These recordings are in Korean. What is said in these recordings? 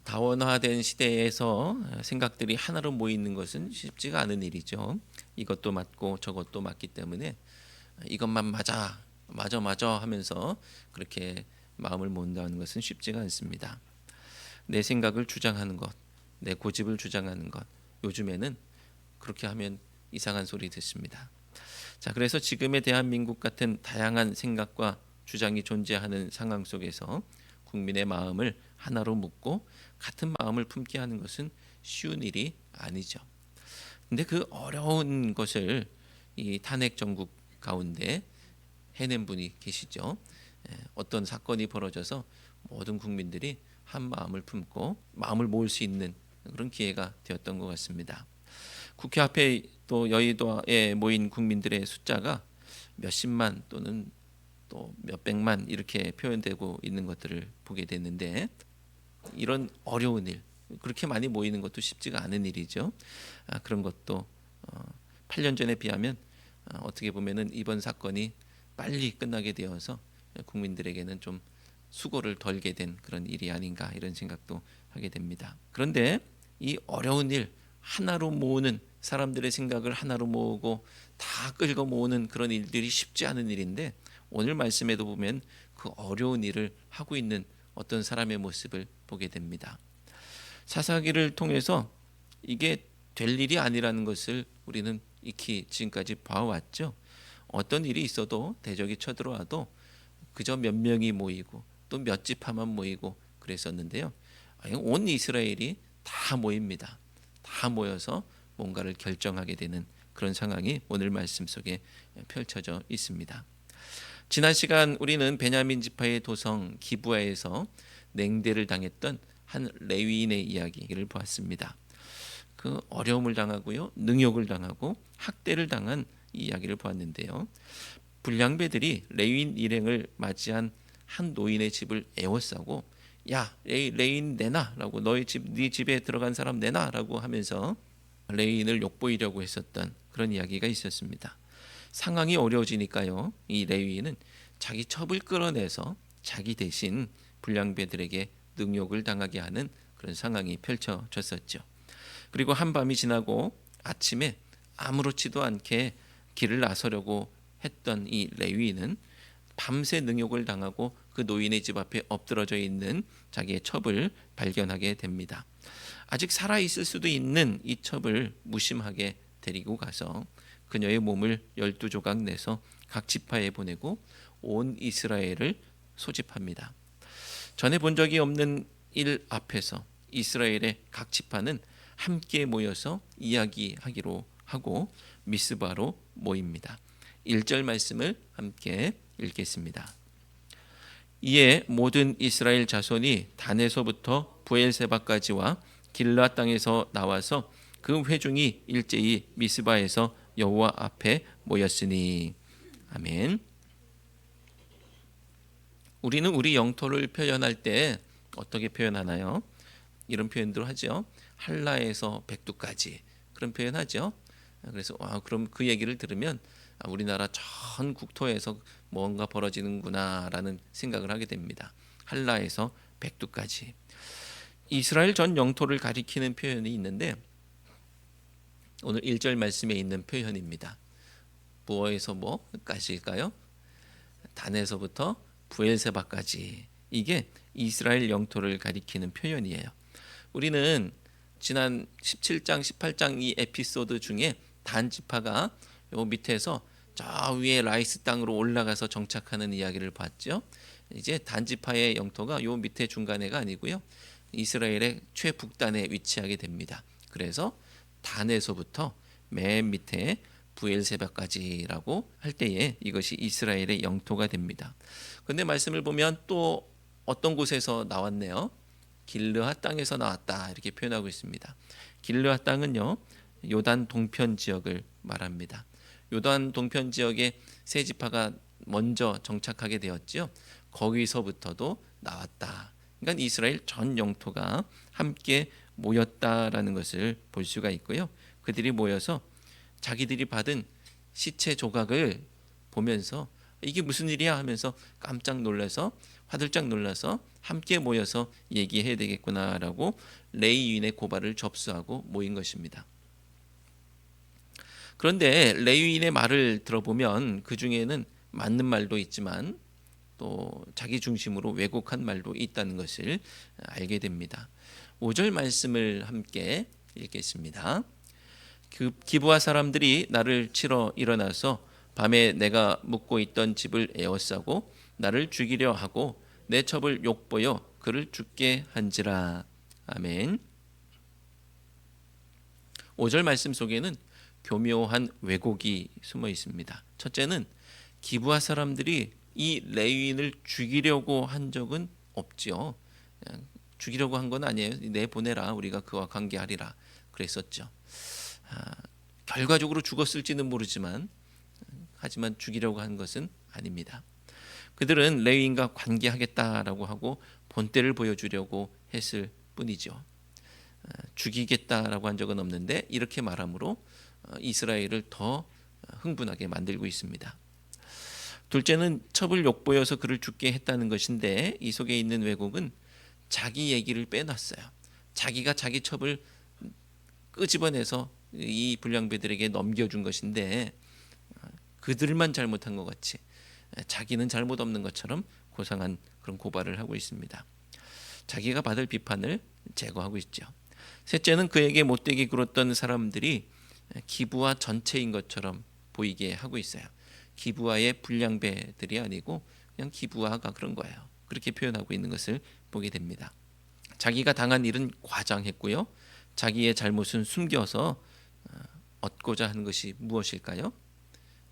다원화된 시대에서 생각들이 하나로 모이는 것은 쉽지가 않은 일이죠. 이것도 맞고 저것도 맞기 때문에 이것만 맞아, 맞아, 맞아 하면서 그렇게 마음을 모은다는 것은 쉽지가 않습니다. 내 생각을 주장하는 것, 내 고집을 주장하는 것, 요즘에는 그렇게 하면 이상한 소리 듣습니다. 자, 그래서 지금의 대한민국 같은 다양한 생각과 주장이 존재하는 상황 속에서 국민의 마음을 하나로 묶고 같은 마음을 품게 하는 것은 쉬운 일이 아니죠. 근데 그 어려운 것을 이 탄핵 정국 가운데 해낸 분이 계시죠. 어떤 사건이 벌어져서 모든 국민들이 한 마음을 품고 마음을 모을 수 있는 그런 기회가 되었던 것 같습니다. 국회 앞에 또 여의도에 모인 국민들의 숫자가 몇십만 또는 또 몇백만 이렇게 표현되고 있는 것들을 보게 됐는데, 이런 어려운 일, 그렇게 많이 모이는 것도 쉽지가 않은 일이죠. 그런 것도 8년 전에 비하면 어떻게 보면은 이번 사건이 빨리 끝나게 되어서 국민들에게는 좀 수고를 덜게 된 그런 일이 아닌가 이런 생각도 하게 됩니다. 그런데 이 어려운 일, 하나로 모으는, 사람들의 생각을 하나로 모으고 다 끌고 모으는 그런 일들이 쉽지 않은 일인데, 오늘 말씀에도 보면 그 어려운 일을 하고 있는 어떤 사람의 모습을 보게 됩니다. 사사기를 통해서 이게 될 일이 아니라는 것을 우리는 익히 지금까지 봐왔죠. 어떤 일이 있어도, 대적이 쳐들어와도 그저 몇 명이 모이고 또 몇 지파만 모이고 그랬었는데요. 온 이스라엘이 다 모입니다. 다 모여서 뭔가를 결정하게 되는 그런 상황이 오늘 말씀 속에 펼쳐져 있습니다. 지난 시간 우리는 베냐민 지파의 도성 기브아에서 냉대를 당했던 한 레위인의 이야기를 보았습니다. 그 어려움을 당하고요, 능욕을 당하고 학대를 당한 이야기를 보았는데요. 불량배들이 레위인 일행을 맞이한 한 노인의 집을 에워싸고, 야, 레위인 내놔라고, 너희 집, 네 집에 들어간 사람 내놔라고 하면서 레위인을 욕보이려고 했었던 그런 이야기가 있었습니다. 상황이 어려워지니까요, 이 레위인은 자기 첩을 끌어내서 자기 대신 불량배들에게 능욕을 당하게 하는 그런 상황이 펼쳐졌었죠. 그리고 한밤이 지나고 아침에 아무렇지도 않게 길을 나서려고 했던 이 레위인은 밤새 능욕을 당하고 그 노인의 집 앞에 엎드러져 있는 자기의 첩을 발견하게 됩니다. 아직 살아있을 수도 있는 이 첩을 무심하게 데리고 가서 그녀의 몸을 12조각 내서 각 지파에 보내고 온 이스라엘을 소집합니다. 전에 본 적이 없는 일 앞에서 이스라엘의 각 지파는 함께 모여서 이야기하기로 하고 미스바로 모입니다. 1절 말씀을 함께 읽겠습니다. 이에 모든 이스라엘 자손이 단에서부터 부엘세바까지와 길르앗 땅에서 나와서 그 회중이 일제히 미스바에서 여호와 앞에 모였으니. 아멘. 우리는 우리 영토를 표현할 때 어떻게 표현하나요? 이런 표현들 하죠. 한라에서 백두까지, 그런 표현하죠. 그래서 그럼 그 얘기를 들으면 우리나라 전 국토에서 뭔가 벌어지는구나라는 생각을 하게 됩니다. 한라에서 백두까지. 이스라엘 전 영토를 가리키는 표현이 있는데, 오늘 1절 말씀에 있는 표현입니다. 무어에서 뭐까지일까요? 단에서부터 부엘세바까지. 이게 이스라엘 영토를 가리키는 표현이에요. 우리는 지난 17장, 18장 이 에피소드 중에 단 지파가 요 밑에서 저 위에 라이스 땅으로 올라가서 정착하는 이야기를 봤죠. 이제 단 지파의 영토가 요 밑에 중간에가 아니고요, 이스라엘의 최북단에 위치하게 됩니다. 그래서 단에서부터 맨 밑에 부엘세바까지라고 할 때에 이것이 이스라엘의 영토가 됩니다. 그런데 말씀을 보면 또 어떤 곳에서 나왔네요. 길르앗 땅에서 나왔다 이렇게 표현하고 있습니다. 길르앗 땅은요, 요단 동편 지역을 말합니다. 요단 동편 지역에 세 지파가 먼저 정착하게 되었죠. 거기서부터도 나왔다. 그러니까 이스라엘 전 영토가 함께 모였다라는 것을 볼 수가 있고요. 그들이 모여서 자기들이 받은 시체 조각을 보면서 이게 무슨 일이야 하면서 깜짝 놀라서 화들짝 놀라서 함께 모여서 얘기해야 되겠구나라고 레위인의 고발을 접수하고 모인 것입니다. 그런데 레위인의 말을 들어보면 그 중에는 맞는 말도 있지만 또 자기 중심으로 왜곡한 말도 있다는 것을 알게 됩니다. 5절 말씀을 함께 읽겠습니다. 그 기브아 사람들이 나를 치러 일어나서 밤에 내가 묵고 있던 집을 에워싸고 나를 죽이려 하고 내 첩을 욕보여 그를 죽게 한지라. 아멘. 5절 말씀 속에는 교묘한 왜곡이 숨어 있습니다. 첫째는 기브아 사람들이 이 레위인을 죽이려고 한 적은 없지요. 죽이려고 한 건 아니에요. 내보내라, 우리가 그와 관계하리라 그랬었죠. 결과적으로 죽었을지는 모르지만 하지만 죽이려고 한 것은 아닙니다. 그들은 레위인과 관계하겠다라고 하고 본때를 보여주려고 했을 뿐이죠. 죽이겠다라고 한 적은 없는데 이렇게 말함으로 이스라엘을 더 흥분하게 만들고 있습니다. 둘째는 첩을 욕보여서 그를 죽게 했다는 것인데 이 속에 있는 왜곡은 자기 얘기를 빼놨어요. 자기가 자기 첩을 끄집어내서 이 불량배들에게 넘겨준 것인데 그들만 잘못한 것 같이 자기는 잘못 없는 것처럼 고상한 그런 고발을 하고 있습니다. 자기가 받을 비판을 제거하고 있죠. 셋째는 그에게 못되게 굴었던 사람들이 기브아 전체인 것처럼 보이게 하고 있어요. 기브아의 불량배들이 아니고 그냥 기브아가 그런 거예요. 그렇게 표현하고 있는 것을 보게 됩니다. 자기가 당한 일은 과장했고요. 자기의 잘못은 숨겨서 얻고자 하는 것이 무엇일까요?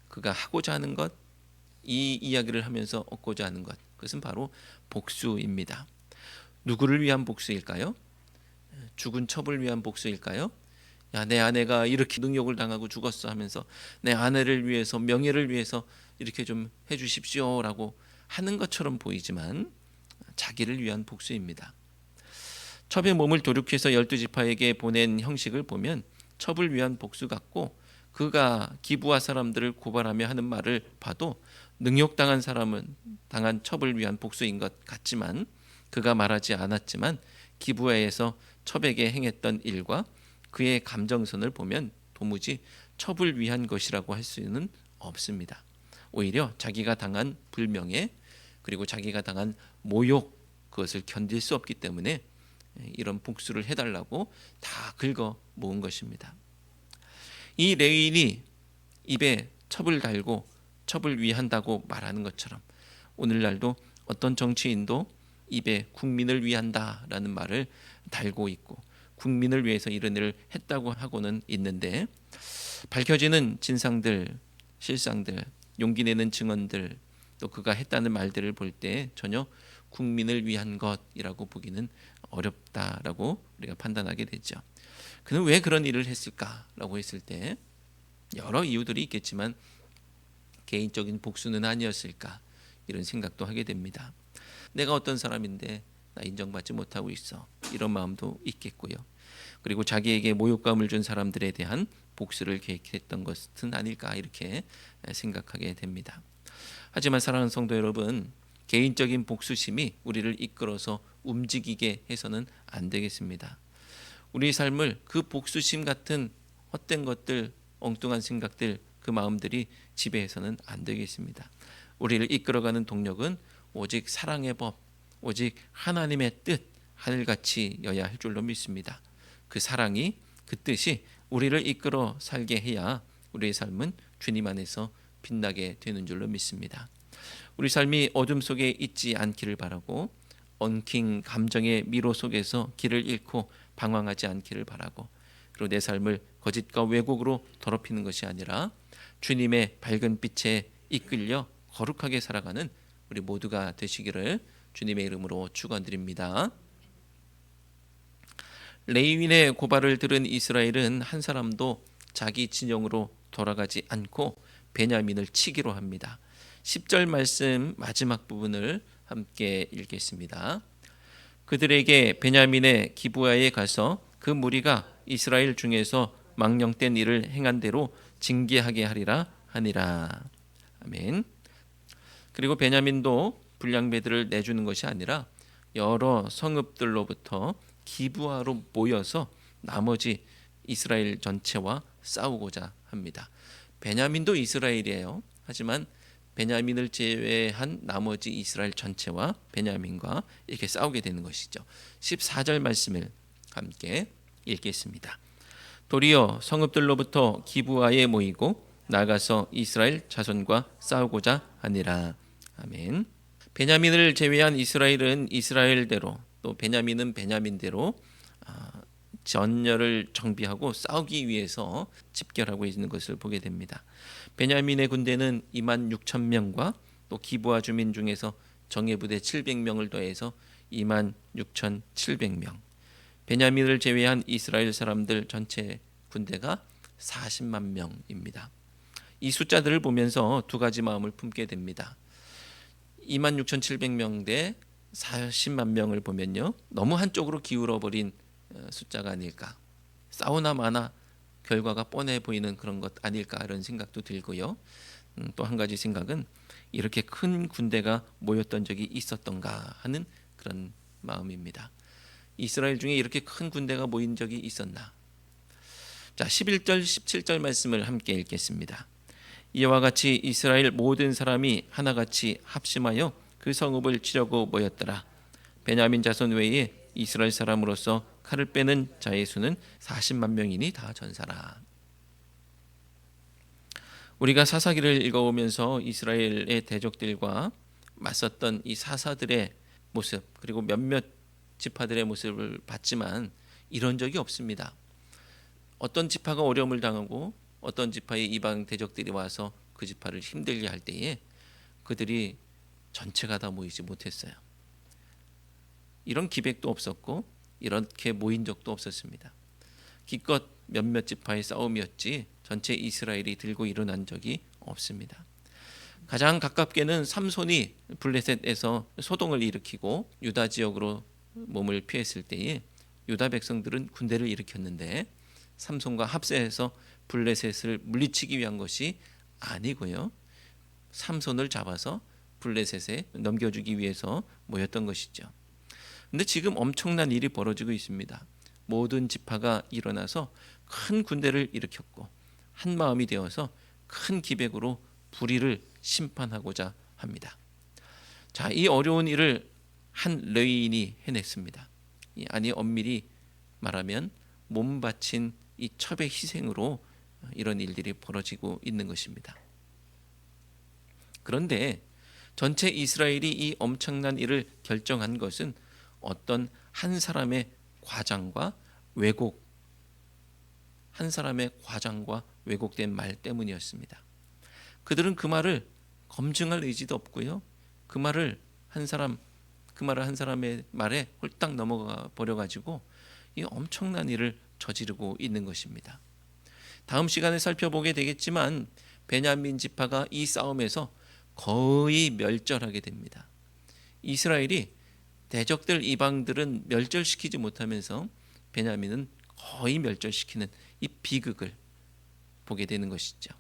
그가 하고자 하는 것, 이 이야기를 하면서 얻고자 하는 것, 그것은 바로 복수입니다. 누구를 위한 복수일까요? 죽은 첩을 위한 복수일까요? 야, 내 아내가 이렇게 능욕을 당하고 죽었어 하면서 내 아내를 위해서, 명예를 위해서 이렇게 좀 해주십시오라고 하는 것처럼 보이지만 자기를 위한 복수입니다. 첩의 몸을 도륙해서 12지파에게 보낸 형식을 보면 첩을 위한 복수 같고, 그가 기브아 사람들을 고발하며 하는 말을 봐도 능욕당한 사람은 당한 첩을 위한 복수인 것 같지만, 그가 말하지 않았지만 기브아에서 첩에게 행했던 일과 그의 감정선을 보면 도무지 첩을 위한 것이라고 할 수는 없습니다. 오히려 자기가 당한 불명예 그리고 자기가 당한 모욕, 그것을 견딜 수 없기 때문에 이런 복수를 해달라고 다 긁어 모은 것입니다. 이 레위인이 입에 첩을 달고 첩을 위한다고 말하는 것처럼 오늘날도 어떤 정치인도 입에 국민을 위한다라는 말을 달고 있고 국민을 위해서 이런 일을 했다고 하고는 있는데, 밝혀지는 진상들, 실상들, 용기 내는 증언들, 또 그가 했다는 말들을 볼 때 전혀 국민을 위한 것이라고 보기는 어렵다라고 우리가 판단하게 되죠. 그는 왜 그런 일을 했을까라고 했을 때 여러 이유들이 있겠지만 개인적인 복수는 아니었을까, 이런 생각도 하게 됩니다. 내가 어떤 사람인데 나 인정받지 못하고 있어, 이런 마음도 있겠고요. 그리고 자기에게 모욕감을 준 사람들에 대한 복수를 계획했던 것은 아닐까, 이렇게 생각하게 됩니다. 하지만 사랑하는 성도 여러분, 개인적인 복수심이 우리를 이끌어서 움직이게 해서는 안 되겠습니다. 우리 삶을 그 복수심 같은 헛된 것들, 엉뚱한 생각들, 그 마음들이 지배해서는 안 되겠습니다. 우리를 이끌어가는 동력은 오직 사랑의 법, 오직 하나님의 뜻, 하늘같이여야 할 줄로 믿습니다. 그 사랑이, 그 뜻이 우리를 이끌어 살게 해야 우리의 삶은 주님 안에서 빛나게 되는 줄로 믿습니다. 우리 삶이 어둠 속에 있지 않기를 바라고, 엉킨 감정의 미로 속에서 길을 잃고 방황하지 않기를 바라고, 그리고 내 삶을 거짓과 왜곡으로 더럽히는 것이 아니라 주님의 밝은 빛에 이끌려 거룩하게 살아가는 우리 모두가 되시기를 주님의 이름으로 축원드립니다. 레위인의 고발을 들은 이스라엘은 한 사람도 자기 진영으로 돌아가지 않고 베냐민을 치기로 합니다. 10절 말씀 마지막 부분을 함께 읽겠습니다. 그들에게 베냐민의 기브아에 가서 그 무리가 이스라엘 중에서 망령된 일을 행한 대로 징계하게 하리라 하니라. 아멘. 그리고 베냐민도 불량배들을 내주는 것이 아니라 여러 성읍들로부터 기브아로 모여서 나머지 이스라엘 전체와 싸우고자 합니다. 베냐민도 이스라엘이에요. 하지만 베냐민을 제외한 나머지 이스라엘 전체와 베냐민과 이렇게 싸우게 되는 것이죠. 14절 말씀을 함께 읽겠습니다. 도리어 성읍들로부터 기브아에 모이고 나가서 이스라엘 자손과 싸우고자 하니라. 아멘. 베냐민을 제외한 이스라엘은 이스라엘대로, 또 베냐민은 베냐민대로 전열을 정비하고 싸우기 위해서 집결하고 있는 것을 보게 됩니다. 베냐민의 군대는 26,000명과 또 기브아 주민 중에서 정예부대 700명을 더해서 26,700명. 베냐민을 제외한 이스라엘 사람들 전체 군대가 40만 명입니다. 이 숫자들을 보면서 두 가지 마음을 품게 됩니다. 26,700명 대 40만 명을 보면요, 너무 한쪽으로 기울어버린 숫자가 아닐까, 싸우나 마나 결과가 뻔해 보이는 그런 것 아닐까, 이런 생각도 들고요. 또 한 가지 생각은 이렇게 큰 군대가 모였던 적이 있었던가 하는 그런 마음입니다. 이스라엘 중에 이렇게 큰 군대가 모인 적이 있었나? 자, 11절 17절 말씀을 함께 읽겠습니다. 이와 같이 이스라엘 모든 사람이 하나같이 합심하여 그 성읍을 치려고 모였더라. 베냐민 자손 외에 이스라엘 사람으로서 칼을 빼는 자의 수는 40만 명이니 다 전사라. 우리가 사사기를 읽어오면서 이스라엘의 대적들과 맞섰던 이 사사들의 모습, 그리고 몇몇 지파들의 모습을 봤지만 이런 적이 없습니다. 어떤 지파가 어려움을 당하고 어떤 지파의 이방 대적들이 와서 그 지파를 힘들게 할 때에 그들이 전체가 다 모이지 못했어요. 이런 기백도 없었고 이렇게 모인 적도 없었습니다. 기껏 몇몇 지파의 싸움이었지 전체 이스라엘이 들고 일어난 적이 없습니다. 가장 가깝게는 삼손이 블레셋에서 소동을 일으키고 유다 지역으로 몸을 피했을 때에 유다 백성들은 군대를 일으켰는데 삼손과 합세해서 블레셋을 물리치기 위한 것이 아니고요, 삼손을 잡아서 블레셋에 넘겨주기 위해서 모였던 것이죠. 근데 지금 엄청난 일이 벌어지고 있습니다. 모든 지파가 일어나서 큰 군대를 일으켰고 한 마음이 되어서 큰 기백으로 불의를 심판하고자 합니다. 자, 이 어려운 일을 한 레위인이 해냈습니다. 아니, 엄밀히 말하면 몸 바친 이 첩의 희생으로 이런 일들이 벌어지고 있는 것입니다. 그런데 전체 이스라엘이 이 엄청난 일을 결정한 것은 어떤 한 사람의 과장과 왜곡, 한 사람의 과장과 왜곡된 말 때문이었습니다. 그들은 그 말을 검증할 의지도 없고요, 그 말을 한 사람의 말에 홀딱 넘어가 버려가지고 이 엄청난 일을 저지르고 있는 것입니다. 다음 시간에 살펴보게 되겠지만 베냐민 지파가 이 싸움에서 거의 멸절하게 됩니다. 이스라엘이 대적들 이방들은 멸절시키지 못하면서 베냐민은 거의 멸절시키는 이 비극을 보게 되는 것이죠.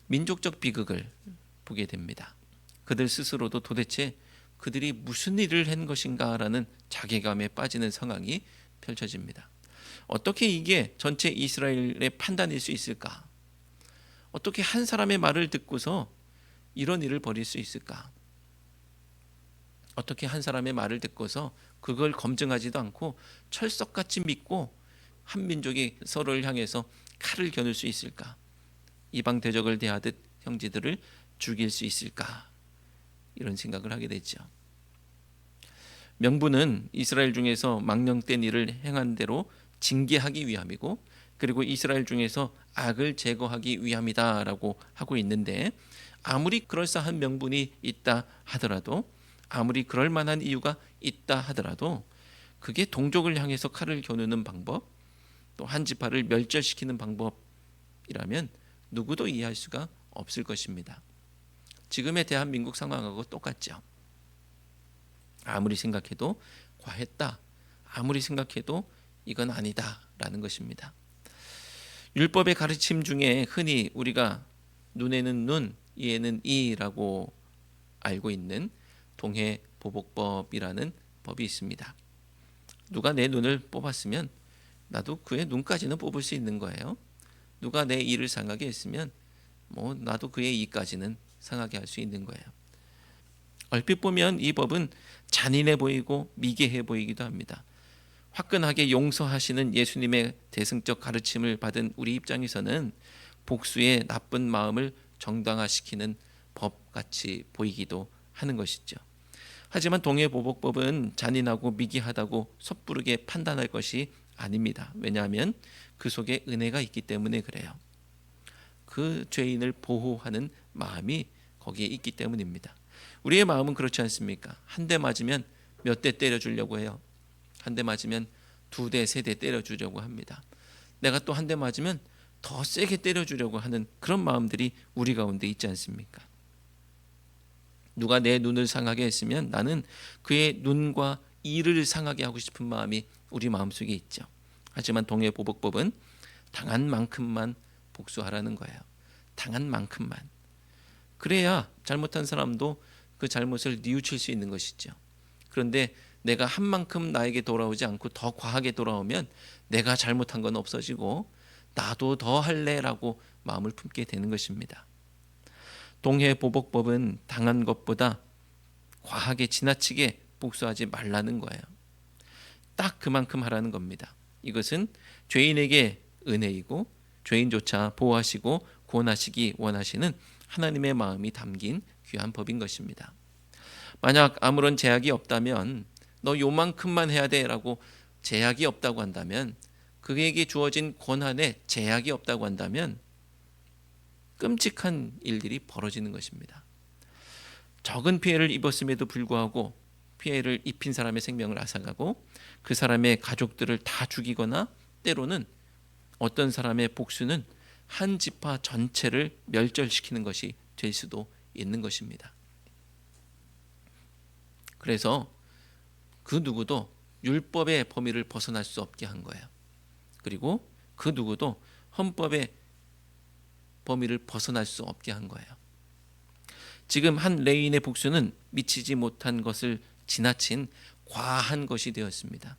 민족적 비극을 보게 됩니다. 그들 스스로도 도대체 그들이 무슨 일을 한 것인가라는 자괴감에 빠지는 상황이 펼쳐집니다. 어떻게 이게 전체 이스라엘의 판단일 수 있을까? 어떻게 한 사람의 말을 듣고서 이런 일을 벌일 수 있을까? 어떻게 한 사람의 말을 듣고서 그걸 검증하지도 않고 철석같이 믿고 한 민족이 서로를 향해서 칼을 겨눌 수 있을까? 이방 대적을 대하듯 형제들을 죽일 수 있을까? 이런 생각을 하게 되죠. 명분은 이스라엘 중에서 망령된 일을 행한 대로 징계하기 위함이고, 그리고 이스라엘 중에서 악을 제거하기 위함이다라고 하고 있는데, 아무리 그럴싸한 명분이 있다 하더라도, 아무리 그럴 만한 이유가 있다 하더라도 그게 동족을 향해서 칼을 겨누는 방법, 또 한 지파를 멸절시키는 방법이라면 누구도 이해할 수가 없을 것입니다. 지금의 대한민국 상황하고 똑같죠. 아무리 생각해도 과했다, 아무리 생각해도 이건 아니다라는 것입니다. 율법의 가르침 중에 흔히 우리가 눈에는 눈, 이에는 이라고 알고 있는 동해보복법이라는 법이 있습니다. 누가 내 눈을 뽑았으면 나도 그의 눈까지는 뽑을 수 있는 거예요. 누가 내 이를 상하게 했으면 나도 그의 이까지는 상하게 할 수 있는 거예요. 얼핏 보면 이 법은 잔인해 보이고 미개해 보이기도 합니다. 화끈하게 용서하시는 예수님의 대승적 가르침을 받은 우리 입장에서는 복수의 나쁜 마음을 정당화시키는 법같이 보이기도 하는 것이죠. 하지만 동해보복법은 잔인하고 미개하다고 섣부르게 판단할 것이 아닙니다. 왜냐하면 그 속에 은혜가 있기 때문에 그래요. 그 죄인을 보호하는 마음이 거기에 있기 때문입니다. 우리의 마음은 그렇지 않습니까? 한 대 맞으면 몇 대 때려주려고 해요. 한 대 맞으면 2대, 3대 때려주려고 합니다. 내가 또 한 대 맞으면 더 세게 때려주려고 하는 그런 마음들이 우리 가운데 있지 않습니까? 누가 내 눈을 상하게 했으면 나는 그의 눈과 이를 상하게 하고 싶은 마음이 우리 마음속에 있죠. 하지만 동해보복법은 당한 만큼만 복수하라는 거예요. 당한 만큼만. 그래야 잘못한 사람도 그 잘못을 뉘우칠 수 있는 것이죠. 그런데 내가 한 만큼 나에게 돌아오지 않고 더 과하게 돌아오면 내가 잘못한 건 없어지고 나도 더 할래라고 마음을 품게 되는 것입니다. 동해보복법은 당한 것보다 과하게 지나치게 복수하지 말라는 거예요. 딱 그만큼 하라는 겁니다. 이것은 죄인에게 은혜이고 죄인조차 보호하시고 구원하시기 원하시는 하나님의 마음이 담긴 귀한 법인 것입니다. 만약 아무런 제약이 없다면 너 요만큼만 해야 돼라고 제약이 없다고 한다면, 그에게 주어진 권한에 제약이 없다고 한다면 끔찍한 일들이 벌어지는 것입니다. 적은 피해를 입었음에도 불구하고 피해를 입힌 사람의 생명을 앗아가고 그 사람의 가족들을 다 죽이거나 때로는 어떤 사람의 복수는 한 지파 전체를 멸절시키는 것이 될 수도 있는 것입니다. 그래서 그 누구도 율법의 범위를 벗어날 수 없게 한 거예요. 그리고 그 누구도 헌법의 범위를 벗어날 수 없게 한 거예요. 지금 한 레인의 복수는 미치지 못한 것을 지나친 과한 것이 되었습니다.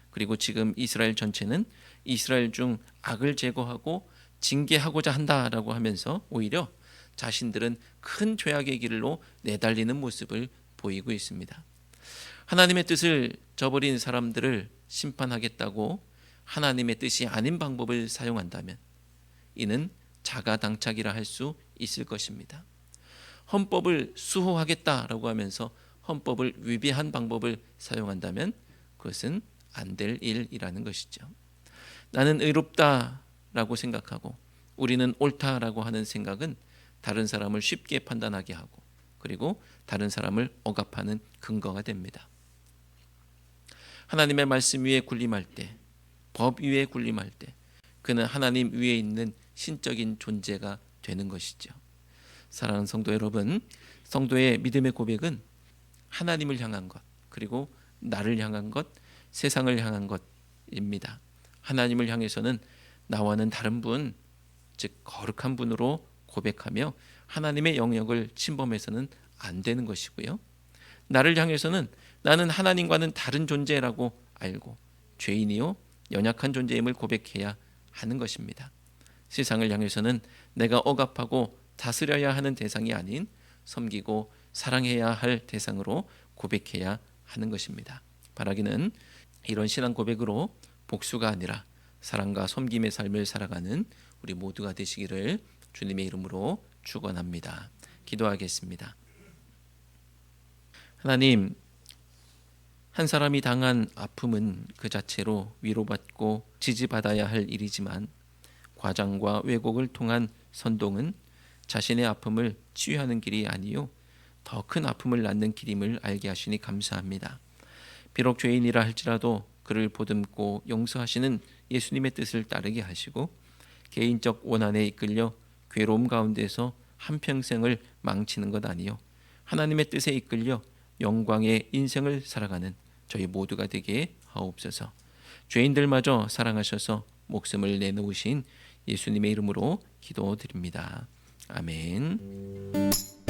그리고 지금 이스라엘 전체는 이스라엘 중 악을 제거하고 징계하고자 한다라고 하면서 오히려 자신들은 큰 죄악의 길로 내달리는 모습을 보이고 있습니다. 하나님의 뜻을 저버린 사람들을 심판하겠다고 하나님의 뜻이 아닌 방법을 사용한다면 이는 자가당착이라 할 수 있을 것입니다. 헌법을 수호하겠다라고 하면서 헌법을 위배한 방법을 사용한다면 그것은 안 될 일이라는 것이죠. 나는 의롭다라고 생각하고 우리는 옳다라고 하는 생각은 다른 사람을 쉽게 판단하게 하고 그리고 다른 사람을 억압하는 근거가 됩니다. 하나님의 말씀 위에 군림할 때, 법 위에 군림할 때 그는 하나님 위에 있는 신적인 존재가 되는 것이죠. 사랑하는 성도 여러분, 성도의 믿음의 고백은 하나님을 향한 것, 그리고 나를 향한 것, 세상을 향한 것입니다. 하나님을 향해서는 나와는 다른 분, 즉 거룩한 분으로 고백하며 하나님의 영역을 침범해서는 안 되는 것이고요. 나를 향해서는 나는 하나님과는 다른 존재라고 알고 죄인이요 연약한 존재임을 고백해야 하는 것입니다. 세상을 향해서는 내가 억압하고 다스려야 하는 대상이 아닌 섬기고 사랑해야 할 대상으로 고백해야 하는 것입니다. 바라기는 이런 신앙 고백으로 복수가 아니라 사랑과 섬김의 삶을 살아가는 우리 모두가 되시기를 주님의 이름으로 축원합니다. 기도하겠습니다. 하나님, 한 사람이 당한 아픔은 그 자체로 위로받고 지지받아야 할 일이지만 과장과 왜곡을 통한 선동은 자신의 아픔을 치유하는 길이 아니요 더 큰 아픔을 낳는 길임을 알게 하시니 감사합니다. 비록 죄인이라 할지라도 그를 보듬고 용서하시는 예수님의 뜻을 따르게 하시고 개인적 원한에 이끌려 괴로움 가운데서 한평생을 망치는 것 아니요 하나님의 뜻에 이끌려 영광의 인생을 살아가는 저희 모두가 되게 하옵소서. 죄인들마저 사랑하셔서 목숨을 내놓으신 예수님의 이름으로 기도드립니다. 아멘.